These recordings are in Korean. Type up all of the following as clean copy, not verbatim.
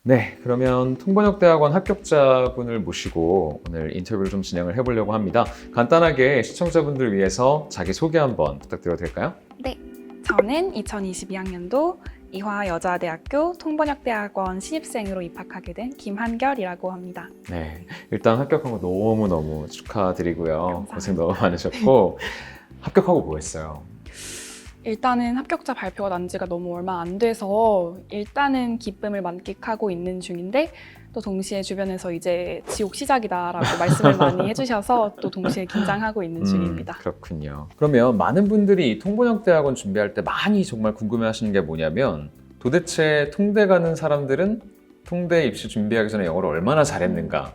네, 그러면 통번역대학원 합격자분을 모시고 오늘 인터뷰를 좀 진행을 해보려고 합니다. 간단하게 시청자분들 위해서 자기소개 한번 부탁드려도 될까요? 네, 저는 2022학년도 이화여자대학교 통번역대학원 신입생으로 입학하게 된 김한결이라고 합니다. 네, 일단 합격한 거 너무너무 축하드리고요. 감사합니다. 고생 너무 많으셨고 합격하고 뭐 했어요? 일단은 합격자 발표가 난 지가 너무 얼마 안 돼서 일단은 기쁨을 만끽하고 있는 중인데 또 동시에 주변에서 이제 지옥 시작이다라고 말씀을 많이 해주셔서 또 동시에 긴장하고 있는 중입니다. 그렇군요. 그러면 많은 분들이 이 통번역대학원 준비할 때 많이 정말 궁금해하시는 게 뭐냐면 도대체 통대 가는 사람들은 통대 입시 준비하기 전에 영어를 얼마나 잘했는가,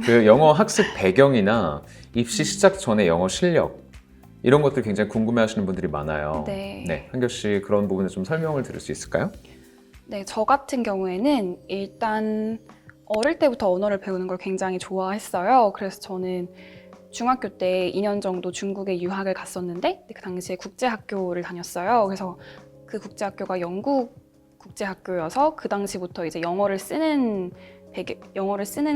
그 영어 학습 배경이나 입시 시작 전에 영어 실력 이런 것들 굉장히 궁금해하시는 분들이 많아요. 네. 한결 씨 그런 부분에 좀 설명을 들을 수 있을까요? 네, 저 같은 경우에는 일단 어릴 때부터 언어를 배우는 걸 굉장히 좋아했어요. 그래서 저는 중학교 때 2년 정도 중국에 유학을 갔었는데 그 당시에 국제학교를 다녔어요. 그래서 그 국제학교가 영국 국제학교여서 그 당시부터 이제 영어를 쓰는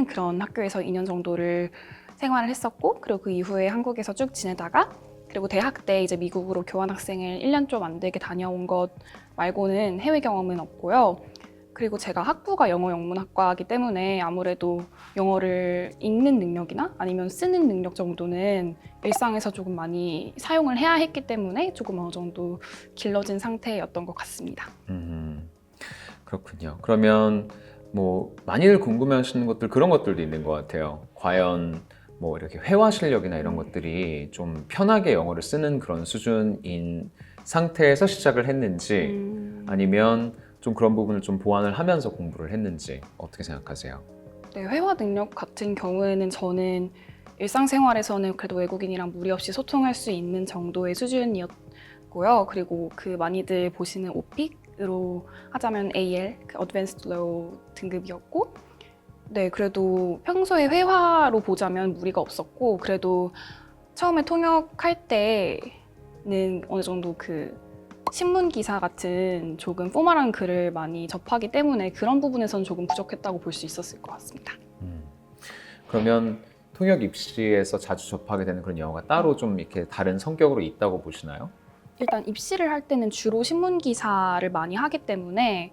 그런 학교에서 2년 정도를 생활을 했었고, 그리고 그 이후에 한국에서 쭉 지내다가 그리고 대학 때 이제 미국으로 교환학생을 1년 좀 안 되게 다녀온 것 말고는 해외 경험은 없고요. 그리고 제가 학부가 영어 영문학과이기 때문에 아무래도 영어를 읽는 능력이나 아니면 쓰는 능력 정도는 일상에서 조금 많이 사용을 해야 했기 때문에 조금 어느 정도 길러진 상태였던 것 같습니다. 그렇군요. 그러면 뭐 많이들 궁금해하시는 것들, 그런 것들도 있는 것 같아요. 과연 뭐 이렇게 회화 실력이나 이런 것들이 좀 편하게 영어를 쓰는 그런 수준인 상태에서 시작을 했는지 아니면 좀 그런 부분을 좀 보완을 하면서 공부를 했는지 어떻게 생각하세요? 네, 회화 능력 같은 경우에는 저는 일상생활에서는 그래도 외국인이랑 무리 없이 소통할 수 있는 정도의 수준이었고요. 그리고 그 많이들 보시는 오픽으로 하자면 AL, 그 Advanced Low 등급이었고, 네, 그래도 평소에 회화로 보자면 무리가 없었고, 그래도 처음에 통역할 때는 어느 정도 그 신문 기사 같은 조금 포멀한 글을 많이 접하기 때문에 그런 부분에서는 조금 부족했다고 볼 수 있었을 것 같습니다. 그러면 통역 입시에서 자주 접하게 되는 그런 영어가 따로 좀 이렇게 다른 성격으로 있다고 보시나요? 일단 입시를 할 때는 주로 신문 기사를 많이 하기 때문에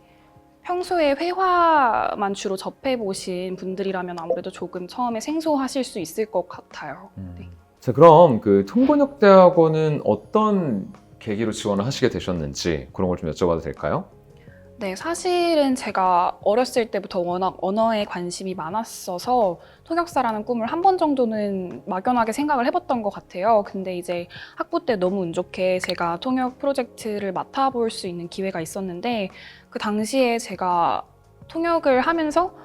평소에 회화만 주로 접해보신 분들이라면 아무래도 조금 처음에 생소하실 수 있을 것 같아요. 네. 자, 그럼 그 통번역대학원은 어떤 계기로 지원을 하시게 되셨는지 그런 걸 좀 여쭤봐도 될까요? 네, 사실은 제가 어렸을 때부터 워낙 언어에 관심이 많았어서 통역사라는 꿈을 한 번 정도는 막연하게 생각을 해봤던 것 같아요. 근데 이제 학부 때 너무 운 좋게 제가 통역 프로젝트를 맡아볼 수 있는 기회가 있었는데 그 당시에 제가 통역을 하면서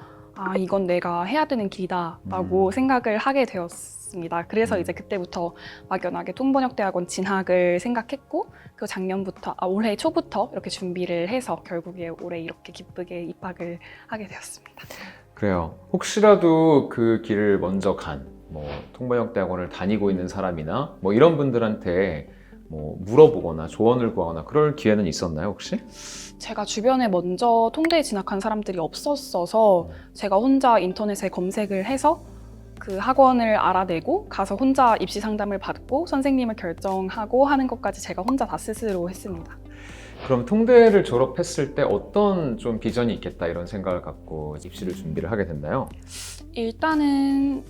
이건 내가 해야 되는 길이다라고 생각을 하게 되었습니다. 그래서 이제 그때부터 막연하게 통번역대학원 진학을 생각했고, 그 작년부터, 올해 초부터 이렇게 준비를 해서 결국에 올해 이렇게 기쁘게 입학을 하게 되었습니다. 그래요. 혹시라도 그 길을 먼저 뭐 통번역대학원을 다니고 있는 사람이나 뭐 이런 분들한테 뭐 물어보거나 조언을 구하거나 그럴 기회는 있었나요, 혹시? 제가 주변에 먼저 통대에 진학한 사람들이 없었어서 제가 혼자 인터넷에 검색을 해서 그 학원을 알아내고 가서 혼자 입시 상담을 받고 선생님을 결정하고 하는 것까지 제가 혼자 다 스스로 했습니다. 그럼 통대를 졸업했을 때 어떤 좀 비전이 있겠다 이런 생각을 갖고 입시를 준비를 하게 됐나요? 일단은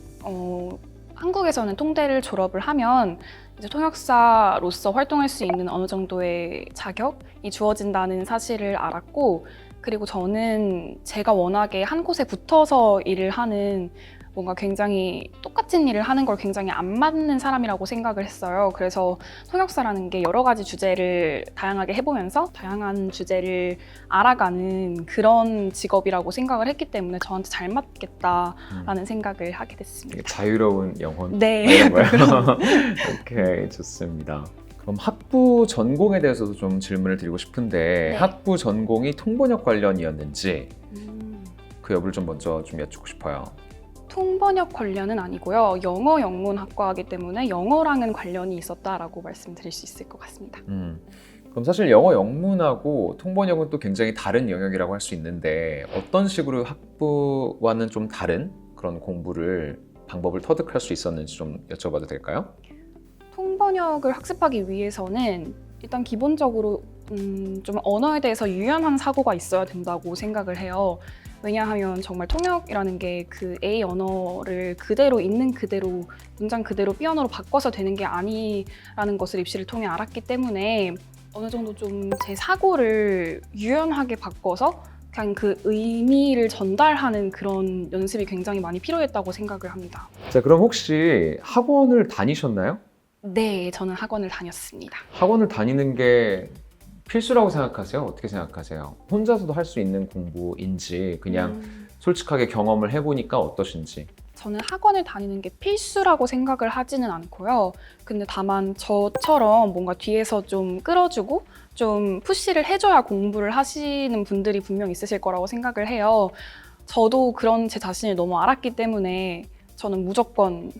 한국에서는 통대를 졸업을 하면 이제 통역사로서 활동할 수 있는 어느 정도의 자격이 주어진다는 사실을 알았고, 그리고 저는 제가 워낙에 한 곳에 붙어서 일을 하는 뭔가 굉장히 똑같은 일을 하는 걸 굉장히 안 맞는 사람이라고 생각을 했어요. 그래서 통역사라는 게 여러 가지 주제를 다양하게 해보면서 다양한 주제를 알아가는 그런 직업이라고 생각을 했기 때문에 저한테 잘 맞겠다라는 생각을 하게 됐습니다. 자유로운 영혼? 네. 이런 거요? 오케이, 좋습니다. 그럼 학부 전공에 대해서도 좀 질문을 드리고 싶은데 네. 학부 전공이 통번역 관련이었는지 그 여부를 좀 먼저 좀 여쭙고 싶어요. 통번역 관련은 아니고요. 영어 영문학과이기 때문에 영어랑은 관련이 있었다라고 말씀드릴 수 있을 것 같습니다. 그럼 사실 영어 영문하고 통번역은 또 굉장히 다른 영역이라고 할 수 있는데 어떤 식으로 학부와는 좀 다른 그런 공부를 방법을 터득할 수 있었는지 좀 여쭤봐도 될까요? 통번역을 학습하기 위해서는 일단 기본적으로 좀 언어에 대해서 유연한 사고가 있어야 된다고 생각을 해요. 왜냐하면 정말 통역이라는 게 그 A 언어를 그대로 있는 그대로 문장 그대로 B 언어로 바꿔서 되는 게 아니라는 것을 입시를 통해 알았기 때문에 어느 정도 좀 제 사고를 유연하게 바꿔서 그냥 그 의미를 전달하는 그런 연습이 굉장히 많이 필요했다고 생각을 합니다. 자, 그럼 혹시 학원을 다니셨나요? 네, 저는 학원을 다녔습니다. 학원을 다니는 게 필수라고 생각하세요? 어떻게 생각하세요? 혼자서도 할 수 있는 공부인지 그냥 솔직하게 경험을 해보니까 어떠신지. 저는 학원을 다니는 게 필수라고 생각을 하지는 않고요. 근데 다만 저처럼 뭔가 뒤에서 좀 끌어주고 좀 푸시를 해줘야 공부를 하시는 분들이 분명 있으실 거라고 생각을 해요. 저도 그런 제 자신을 너무 알았기 때문에 저는 무조건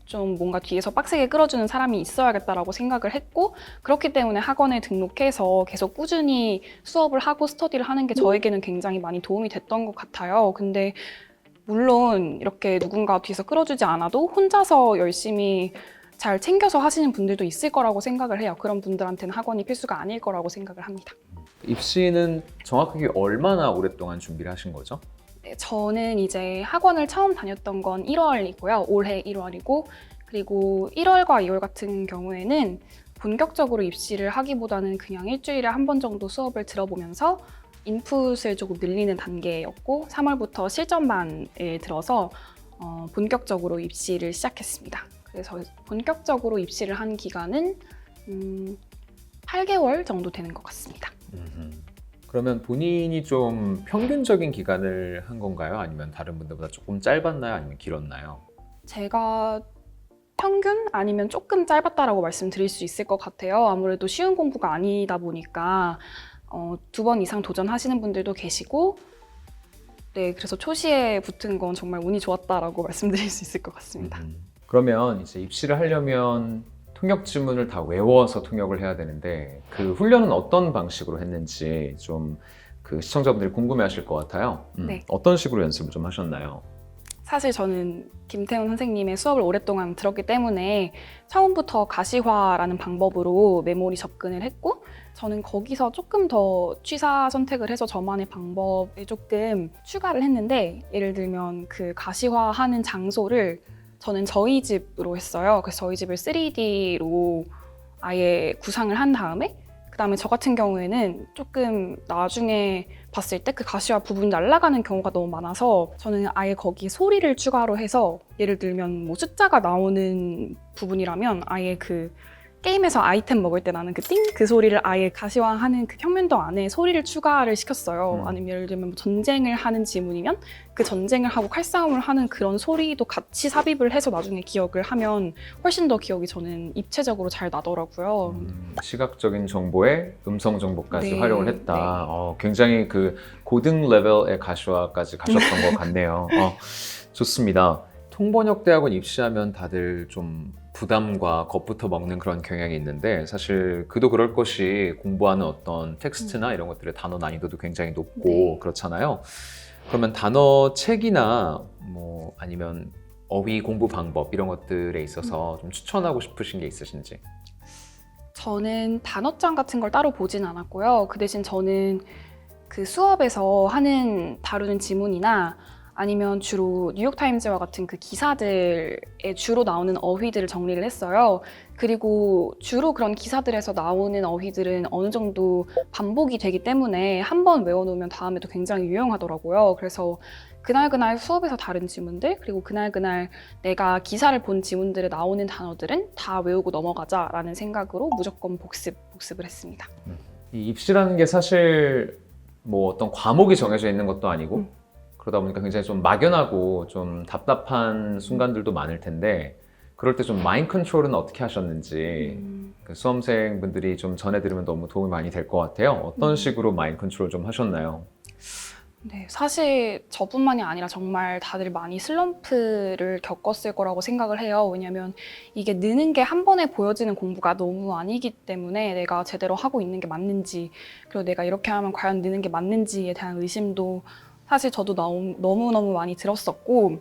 좀 뭔가 뒤에서 빡세게 끌어주는 사람이 있어야겠다라고 생각을 했고, 그렇기 때문에 학원에 등록해서 계속 꾸준히 수업을 하고 스터디를 하는 게 저에게는 굉장히 많이 도움이 됐던 것 같아요. 근데 물론 이렇게 누군가 뒤에서 끌어주지 않아도 혼자서 열심히 잘 챙겨서 하시는 분들도 있을 거라고 생각을 해요. 그런 분들한테는 학원이 필수가 아닐 거라고 생각을 합니다. 입시는 정확하게 얼마나 오랫동안 준비를 하신 거죠? 네, 저는 이제 학원을 처음 다녔던 건 1월이고요. 올해 1월이고, 그리고 1월과 2월 같은 경우에는 본격적으로 입시를 하기보다는 그냥 일주일에 한 번 정도 수업을 들어보면서 인풋을 조금 늘리는 단계였고, 3월부터 실전반을 들어서 본격적으로 입시를 시작했습니다. 그래서 본격적으로 입시를 한 기간은 8개월 정도 되는 것 같습니다. 그러면 본인이 좀 평균적인 기간을 한 건가요? 아니면 다른 분들보다 조금 짧았나요? 아니면 길었나요? 제가 평균 아니면 조금 짧았다라고 말씀드릴 수 있을 것 같아요. 아무래도 쉬운 공부가 아니다 보니까 2번 이상 도전하시는 분들도 계시고, 네, 그래서 초시에 붙은 건 정말 운이 좋았다라고 말씀드릴 수 있을 것 같습니다. 그러면 이제 입시를 하려면 통역 지문을 다 외워서 통역을 해야 되는데 그 훈련은 어떤 방식으로 했는지 좀 그 시청자분들이 궁금해하실 것 같아요. 네. 어떤 식으로 연습을 좀 하셨나요? 사실 저는 김태훈 선생님의 수업을 오랫동안 들었기 때문에 처음부터 가시화라는 방법으로 메모리 접근을 했고, 저는 거기서 조금 더 취사 선택을 해서 저만의 방법을 조금 추가를 했는데, 예를 들면 그 가시화하는 장소를 저는 저희 집으로 했어요. 그래서 저희 집을 3D로 아예 구상을 한 다음에 그다음에 저 같은 경우에는 조금 나중에 봤을 때 그 가시화 부분이 날아가는 경우가 너무 많아서 저는 아예 거기에 소리를 추가로 해서, 예를 들면 뭐 숫자가 나오는 부분이라면 아예 그 게임에서 아이템 먹을 때 나는 그 띵 그 소리를 아예 가시화하는 그 평면도 안에 소리를 추가를 시켰어요. 아니면 예를 들면 뭐 전쟁을 하는 지문이면 그 전쟁을 하고 칼싸움을 하는 그런 소리도 같이 삽입을 해서 나중에 기억을 하면 훨씬 더 기억이 저는 입체적으로 잘 나더라고요. 시각적인 정보에 음성 정보까지 네, 활용을 했다. 굉장히 그 고등 레벨의 가시화까지 가셨던 것 같네요. 좋습니다. 통번역대학원 입시하면 다들 좀 부담과 겁부터 먹는 그런 경향이 있는데, 사실 그도 그럴 것이 공부하는 어떤 텍스트나 이런 것들의 단어 난이도도 굉장히 높고 네. 그렇잖아요. 그러면 단어 책이나 뭐 아니면 어휘 공부 방법 이런 것들에 있어서 좀 추천하고 싶으신 게 있으신지? 저는 단어장 같은 걸 따로 보진 않았고요. 그 대신 저는 그 수업에서 다루는 지문이나 아니면 주로 뉴욕타임즈와 같은 그 기사들에 주로 나오는 어휘들을 정리를 했어요. 그리고 주로 그런 기사들에서 나오는 어휘들은 어느 정도 반복이 되기 때문에 한 번 외워놓으면 다음에도 굉장히 유용하더라고요. 그래서 그날그날 수업에서 다른 지문들, 그리고 그날그날 내가 기사를 본 지문들에 나오는 단어들은 다 외우고 넘어가자라는 생각으로 무조건 복습을 했습니다. 이 입시라는 게 사실 뭐 어떤 과목이 정해져 있는 것도 아니고 그러다 보니까 굉장히 좀 막연하고 좀 답답한 순간들도 많을 텐데, 그럴 때 좀 마인드 컨트롤은 어떻게 하셨는지 그 수험생분들이 좀 전해 들으면 너무 도움이 많이 될 것 같아요. 어떤 식으로 마인드 컨트롤 좀 하셨나요? 네, 사실 저뿐만이 아니라 정말 다들 많이 슬럼프를 겪었을 거라고 생각을 해요. 왜냐면 이게 느는 게 한 번에 보여지는 공부가 너무 아니기 때문에 내가 제대로 하고 있는 게 맞는지, 그리고 내가 이렇게 하면 과연 느는 게 맞는지에 대한 의심도 사실 저도 너무너무 많이 들었었고,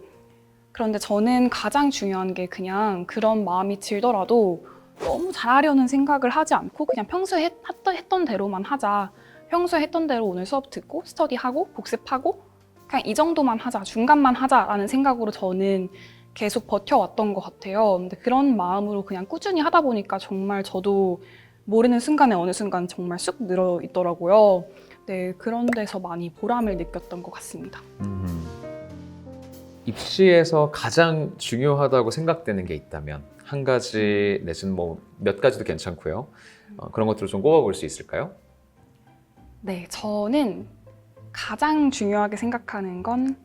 그런데 저는 가장 중요한 게 그냥 그런 마음이 들더라도 너무 잘하려는 생각을 하지 않고 그냥 평소에 했던 대로만 하자. 평소에 했던 대로 오늘 수업 듣고 스터디하고 복습하고 그냥 이 정도만 하자, 중간만 하자라는 생각으로 저는 계속 버텨왔던 것 같아요. 근데 그런 마음으로 그냥 꾸준히 하다 보니까 정말 저도 모르는 순간에 어느 순간 정말 쑥 늘어 있더라고요. 네, 그런 데서 많이 보람을 느꼈던 것 같습니다. 입시에서 가장 중요하다고 생각되는 게 있다면 한 가지 내지는 뭐 몇 가지도 괜찮고요. 그런 것들을 좀 꼽아볼 수 있을까요? 네, 저는 가장 중요하게 생각하는 건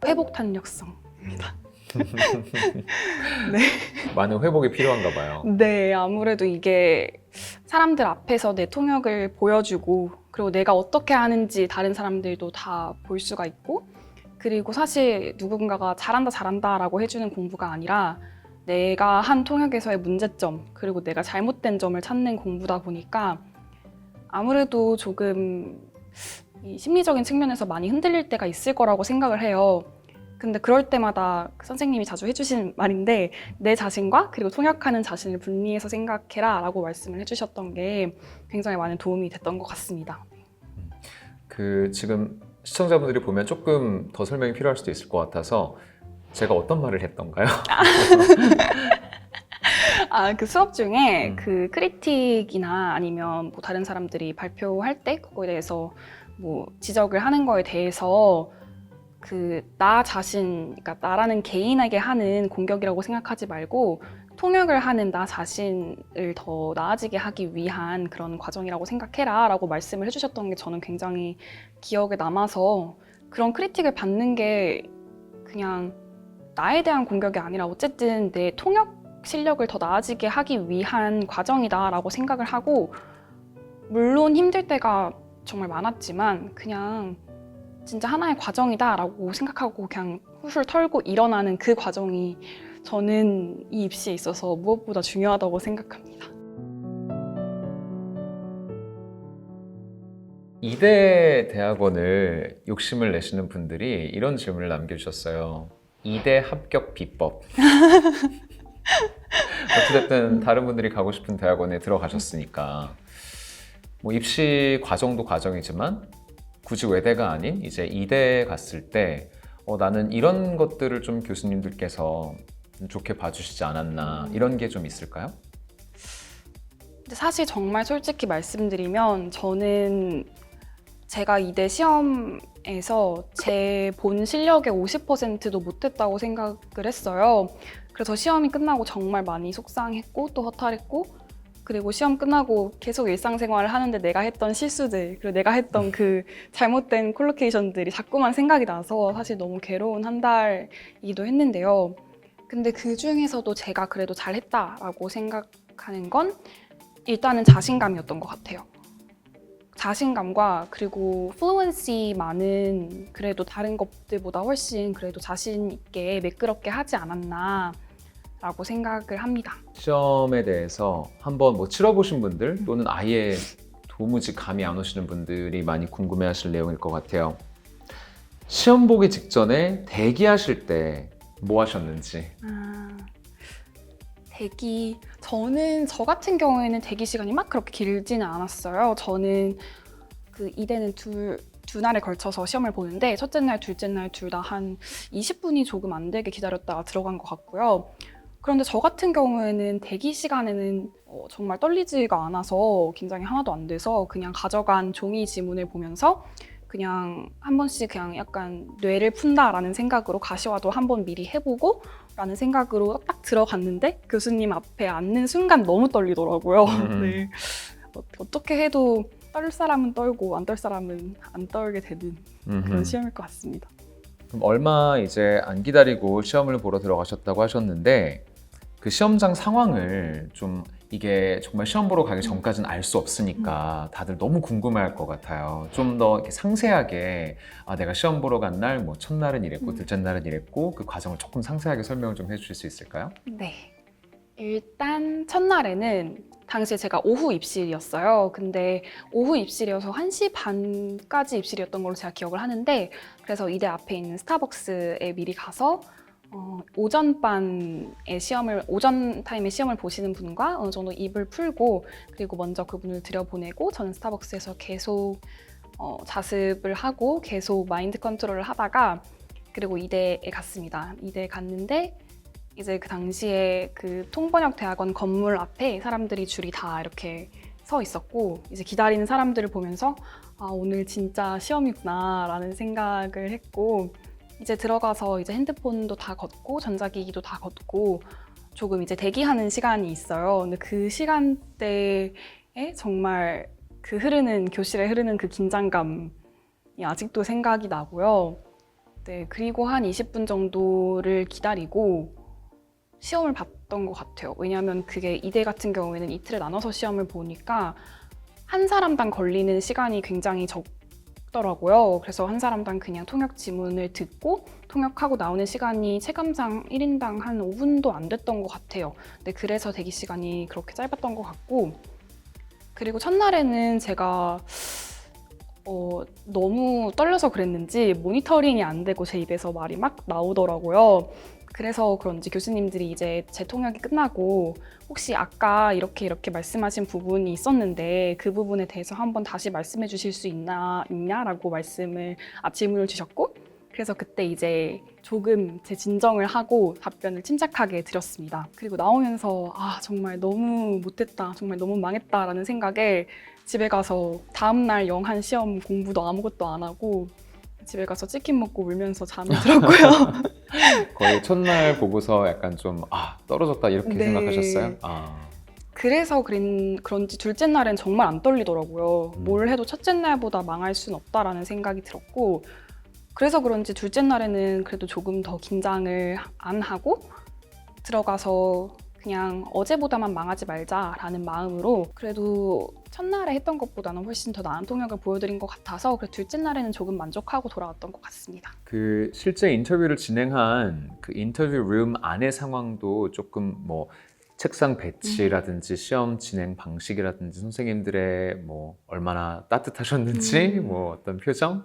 회복 탄력성입니다. 네. 많은 회복이 필요한가 봐요. 네, 아무래도 이게 사람들 앞에서 내 통역을 보여주고, 그리고 내가 어떻게 하는지 다른 사람들도 다 볼 수가 있고, 그리고 사실 누군가가 잘한다라고 해주는 공부가 아니라 내가 한 통역에서의 문제점, 그리고 내가 잘못된 점을 찾는 공부다 보니까 아무래도 조금 이 심리적인 측면에서 많이 흔들릴 때가 있을 거라고 생각을 해요. 근데 그럴 때마다 선생님이 자주 해주신 말인데, 내 자신과 그리고 통역하는 자신을 분리해서 생각해라 라고 말씀을 해주셨던 게 굉장히 많은 도움이 됐던 것 같습니다. 지금 시청자분들이 보면 조금 더 설명이 필요할 수도 있을 것 같아서 제가 어떤 말을 했던가요? 그 수업 중에 그 크리틱이나 아니면 뭐 다른 사람들이 발표할 때 그거에 대해서 뭐 지적을 하는 거에 대해서 나 자신, 그러니까 나라는 개인에게 하는 공격이라고 생각하지 말고 통역을 하는 나 자신을 더 나아지게 하기 위한 그런 과정이라고 생각해라 라고 말씀을 해주셨던 게 저는 굉장히 기억에 남아서, 그런 크리틱을 받는 게 그냥 나에 대한 공격이 아니라 어쨌든 내 통역 실력을 더 나아지게 하기 위한 과정이다 라고 생각을 하고, 물론 힘들 때가 정말 많았지만 그냥 진짜 하나의 과정이다 라고 생각하고 그냥 훌훌 털고 일어나는 그 과정이 저는 이 입시에 있어서 무엇보다 중요하다고 생각합니다. 이대 대학원을 욕심을 내시는 분들이 이런 질문을 남겨주셨어요. 이대 합격 비법. 어쨌든 다른 분들이 가고 싶은 대학원에 들어가셨으니까 뭐 입시 과정도 과정이지만 굳이 외대가 아닌 이제 이대에 갔을 때 나는 이런 것들을 좀 교수님들께서 좋게 봐주시지 않았나, 이런 게 좀 있을까요? 근데 사실 정말 솔직히 말씀드리면 저는 제가 이대 시험에서 제 본 실력의 50%도 못했다고 생각을 했어요. 그래서 시험이 끝나고 정말 많이 속상했고 또 허탈했고, 그리고 시험 끝나고 계속 일상생활을 하는데 내가 했던 실수들, 그리고 내가 했던 그 잘못된 콜로케이션들이 자꾸만 생각이 나서 사실 너무 괴로운 한 달이기도 했는데요. 근데 그 중에서도 제가 그래도 잘했다라고 생각하는 건 일단은 자신감이었던 것 같아요. 자신감과 그리고 플루언시만은 그래도 다른 것들보다 훨씬 그래도 자신 있게 매끄럽게 하지 않았나 라고 생각을 합니다. 시험에 대해서 한번 뭐 치러보신 분들 또는 아예 도무지 감이 안 오시는 분들이 많이 궁금해하실 내용일 것 같아요. 시험 보기 직전에 대기하실 때 뭐 하셨는지. 저는 저 같은 경우에는 대기 시간이 막 그렇게 길지는 않았어요. 저는 그 이대는 두 날에 걸쳐서 시험을 보는데 첫째 날, 둘째 날 둘 다 한 20분이 조금 안 되게 기다렸다가 들어간 것 같고요. 그런데 저 같은 경우에는 대기 시간에는 정말 떨리지가 않아서 긴장이 하나도 안 돼서 그냥 가져간 종이 지문을 보면서 그냥 한 번씩 그냥 약간 뇌를 푼다라는 생각으로 가시화도 한 번 미리 해보고 라는 생각으로 딱 들어갔는데 교수님 앞에 앉는 순간 너무 떨리더라고요. 네. 어떻게 해도 떨 사람은 떨고 안 떨 사람은 안 떨게 되는 그런 시험일 것 같습니다. 그럼 얼마 이제 안 기다리고 시험을 보러 들어가셨다고 하셨는데 그 시험장 상황을 좀 이게 정말 시험 보러 가기 전까지는 알 수 없으니까 다들 너무 궁금해할 것 같아요. 좀 더 상세하게 내가 시험 보러 간 날, 뭐 첫날은 이랬고 둘째 날은 이랬고 그 과정을 조금 상세하게 설명을 좀 해주실 수 있을까요? 네. 일단 첫날에는 당시에 제가 오후 입실이었어요. 근데 오후 입실이어서 1시 반까지 입실이었던 걸로 제가 기억을 하는데 그래서 이대 앞에 있는 스타벅스에 미리 가서 오전 타임에 시험을 보시는 분과 어느 정도 입을 풀고 그리고 먼저 그분을 들여보내고 저는 스타벅스에서 계속 자습을 하고 계속 마인드 컨트롤을 하다가 그리고 이대에 갔습니다. 이대에 갔는데 이제 그 당시에 그 통번역 대학원 건물 앞에 사람들이 줄이 다 이렇게 서 있었고 이제 기다리는 사람들을 보면서 오늘 진짜 시험이구나 라는 생각을 했고 이제 들어가서 이제 핸드폰도 다 걷고 전자기기도 다 걷고 조금 이제 대기하는 시간이 있어요. 근데 그 시간대에 정말 그 교실에 흐르는 그 긴장감이 아직도 생각이 나고요. 네, 그리고 한 20분 정도를 기다리고 시험을 봤던 것 같아요. 왜냐하면 그게 이대 같은 경우에는 이틀에 나눠서 시험을 보니까 한 사람당 걸리는 시간이 굉장히 적더라고요. 그래서 한 사람당 그냥 통역 지문을 듣고 통역하고 나오는 시간이 체감상 1인당 한 5분도 안 됐던 것 같아요. 근데 그래서 대기 시간이 그렇게 짧았던 것 같고 그리고 첫날에는 제가 너무 떨려서 그랬는지 모니터링이 안 되고 제 입에서 말이 막 나오더라고요. 그래서 그런지 교수님들이 이제 제 통역이 끝나고 혹시 아까 이렇게 말씀하신 부분이 있었는데 그 부분에 대해서 한번 다시 말씀해 주실 수 있냐라고 질문을 주셨고 그래서 그때 이제 조금 제 진정을 하고 답변을 침착하게 드렸습니다. 그리고 나오면서 정말 너무 못했다, 정말 너무 망했다라는 생각에 집에 가서 다음날 영한 시험 공부도 아무것도 안 하고 집에 가서 치킨 먹고 울면서 잠이 들었고요. 거의 첫날 보고서 약간 좀 떨어졌다 이렇게 네. 생각하셨어요? 그래서 그런지 둘째 날엔 정말 안 떨리더라고요. 뭘 해도 첫째 날보다 망할 순 없다라는 생각이 들었고 그래서 그런지 둘째 날에는 그래도 조금 더 긴장을 안 하고 들어가서 그냥 어제보다만 망하지 말자라는 마음으로 그래도 첫날에 했던 것보다는 훨씬 더 나은 통역을 보여드린 것 같아서 그래도 둘째 날에는 조금 만족하고 돌아왔던 것 같습니다. 그 실제 인터뷰를 진행한 그 인터뷰 룸 안의 상황도 조금 뭐 책상 배치라든지 시험 진행 방식이라든지 선생님들의 뭐 얼마나 따뜻하셨는지 뭐 어떤 표정,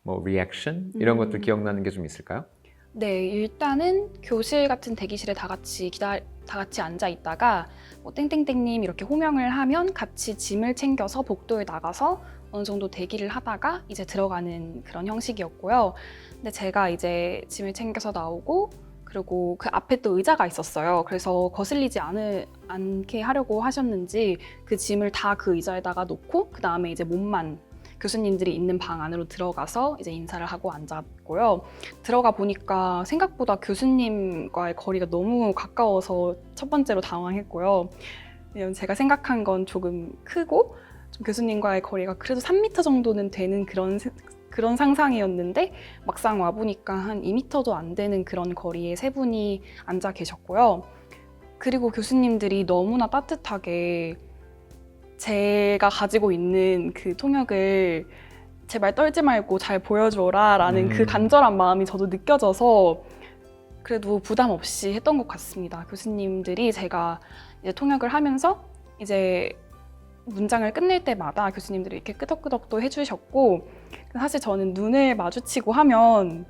뭐 리액션 이런 것들 기억나는 게 좀 있을까요? 네, 일단은 교실 같은 대기실에 다 같이 앉아 있다가 뭐 땡땡땡님 이렇게 호명을 하면 같이 짐을 챙겨서 복도에 나가서 어느 정도 대기를 하다가 이제 들어가는 그런 형식이었고요. 근데 제가 이제 짐을 챙겨서 나오고 그리고 그 앞에 또 의자가 있었어요. 그래서 거슬리지 않게 하려고 하셨는지 그 짐을 다 그 의자에다가 놓고 그 다음에 이제 몸만 교수님들이 있는 방 안으로 들어가서 이제 인사를 하고 앉았고요. 들어가 보니까 생각보다 교수님과의 거리가 너무 가까워서 첫 번째로 당황했고요. 왜냐면 제가 생각한 건 조금 크고 좀 교수님과의 거리가 그래도 3m 정도는 되는 그런 상상이었는데 막상 와보니까 한 2m도 안 되는 그런 거리에 세 분이 앉아 계셨고요. 그리고 교수님들이 너무나 따뜻하게 제가 가지고 있는 그 통역을 제발 떨지 말고 잘 보여줘라 라는 그 간절한 마음이 저도 느껴져서 그래도 부담 없이 했던 것 같습니다. 교수님들이 제가 이제 통역을 하면서 이제 문장을 끝낼 때마다 교수님들이 이렇게 끄덕끄덕도 해주셨고 사실 저는 눈을 마주치고 하면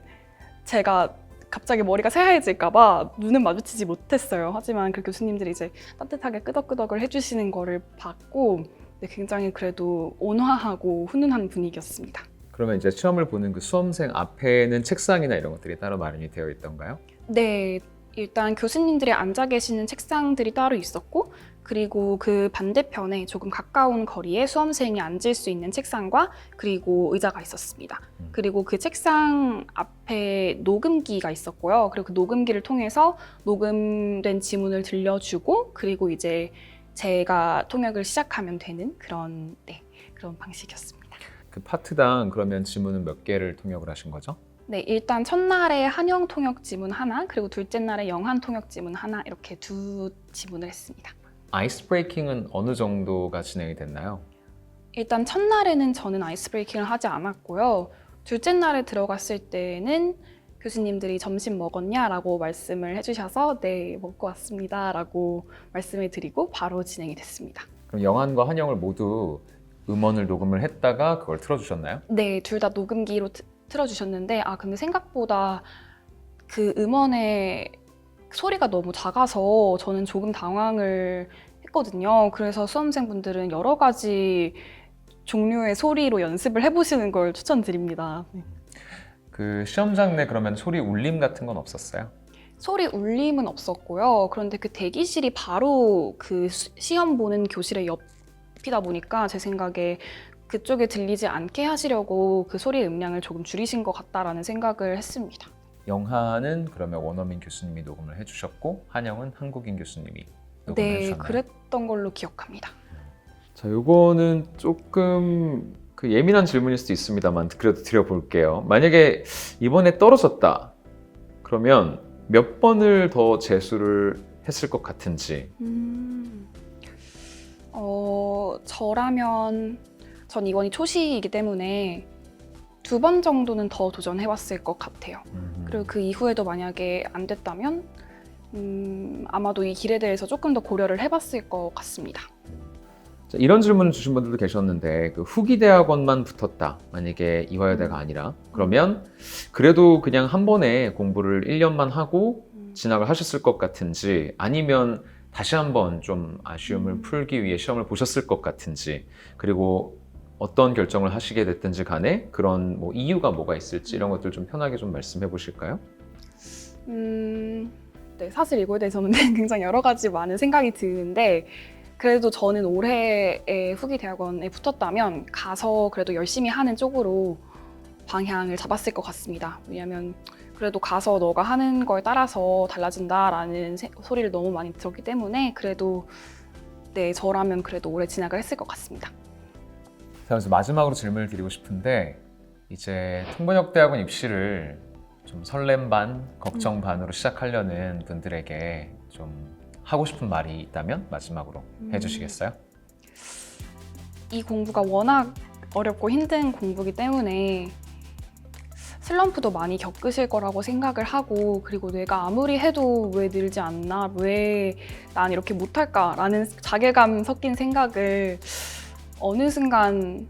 제가 갑자기 머리가 새하얘질까 봐 눈은 마주치지 못했어요. 하지만 그 교수님들이 이제 따뜻하게 끄덕끄덕을 해주시는 거를 봤고 굉장히 그래도 온화하고 훈훈한 분위기였습니다. 그러면 이제 시험을 보는 그 수험생 앞에는 책상이나 이런 것들이 따로 마련이 되어 있던가요? 네, 일단 교수님들이 앉아 계시는 책상들이 따로 있었고 그리고 그 반대편에 조금 가까운 거리에 수험생이 앉을 수 있는 책상과 그리고 의자가 있었습니다. 그리고 그 책상 앞에 녹음기가 있었고요. 그리고 그 녹음기를 통해서 녹음된 지문을 들려주고 그리고 이제 제가 통역을 시작하면 되는 그런 방식이었습니다. 그 파트당 그러면 지문은 몇 개를 통역을 하신 거죠? 네, 일단 첫날에 한영 통역 지문 하나, 그리고 둘째 날에 영한 통역 지문 하나 이렇게 두 지문을 했습니다. 아이스 브레이킹은 어느 정도가 진행이 됐나요? 일단 첫날에는 저는 아이스 브레이킹을 하지 않았고요. 둘째 날에 들어갔을 때는 교수님들이 점심 먹었냐라고 말씀을 해주셔서 네, 먹고 왔습니다라고 말씀을 드리고 바로 진행이 됐습니다. 그럼 영한과 한영을 모두 음원을 녹음을 했다가 그걸 틀어주셨나요? 네, 둘 다 녹음기로 틀어주셨는데 근데 생각보다 그 음원의 소리가 너무 작아서 저는 조금 당황을 했거든요. 그래서 수험생분들은 여러 가지 종류의 소리로 연습을 해보시는 걸 추천드립니다. 네. 그 시험장 내 그러면 소리 울림 같은 건 없었어요? 소리 울림은 없었고요. 그런데 그 대기실이 바로 그 시험 보는 교실의 옆이다 보니까 제 생각에 그쪽에 들리지 않게 하시려고 그 소리의 음량을 조금 줄이신 것 같다라는 생각을 했습니다. 영하는 그러면 원어민 교수님이 녹음을 해주셨고 한영은 한국인 교수님이 녹음을 네, 해주셨나요? 그랬던 걸로 기억합니다. 자, 요거는 조금 그 예민한 질문일 수도 있습니다만 그래도 드려볼게요. 만약에 이번에 떨어졌다 그러면 몇 번을 더 재수를 했을 것 같은지. 저라면 전 이번이 초시이기 때문에 2번 정도는 더 도전해봤을 것 같아요. 그리고 그 이후에도 만약에 안 됐다면 아마도 이 길에 대해서 조금 더 고려를 해봤을 것 같습니다. 자, 이런 질문을 주신 분들도 계셨는데 그 후기 대학원만 붙었다 만약에 이화여대가 아니라 그러면 그래도 그냥 한 번에 공부를 1년만 하고 진학을 하셨을 것 같은지 아니면 다시 한번 좀 아쉬움을 풀기 위해 시험을 보셨을 것 같은지 그리고 어떤 결정을 하시게 됐든지 간에 그런 뭐 이유가 뭐가 있을지 이런 것들 좀 편하게 좀 말씀해 보실까요? 네, 사실 이거에 대해서는 굉장히 여러 가지 많은 생각이 드는데 그래도 저는 올해의 후기 대학원에 붙었다면 가서 그래도 열심히 하는 쪽으로 방향을 잡았을 것 같습니다. 왜냐하면 그래도 가서 너가 하는 거에 따라서 달라진다라는 소리를 너무 많이 들었기 때문에 그래도 네, 저라면 그래도 올해 진학을 했을 것 같습니다. 자, 그래서 마지막으로 질문을 드리고 싶은데 이제 통번역대학원 입시를 좀 설렘 반, 걱정 반으로 시작하려는 분들에게 좀 하고 싶은 말이 있다면 마지막으로 해주시겠어요? 이 공부가 워낙 어렵고 힘든 공부이기 때문에 슬럼프도 많이 겪으실 거라고 생각을 하고 그리고 내가 아무리 해도 왜 늘지 않나? 왜 난 이렇게 못할까? 라는 자괴감 섞인 생각을 어느 순간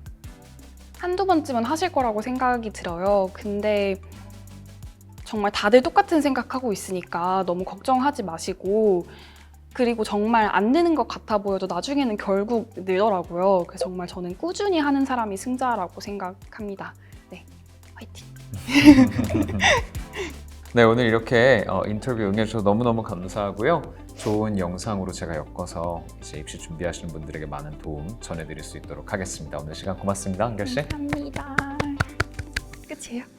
한두 번쯤은 하실 거라고 생각이 들어요. 근데 정말 다들 똑같은 생각하고 있으니까 너무 걱정하지 마시고 그리고 정말 안 느는 것 같아 보여도 나중에는 결국 늘더라고요. 그래서 정말 저는 꾸준히 하는 사람이 승자라고 생각합니다. 네, 화이팅! 네, 오늘 이렇게 인터뷰 응해주셔서 너무너무 감사하고요. 좋은 영상으로 제가 엮어서 이제 입시 준비하시는 분들에게 많은 도움 전해드릴 수 있도록 하겠습니다. 오늘 시간 고맙습니다, 한결 씨. 감사합니다. 끝이에요.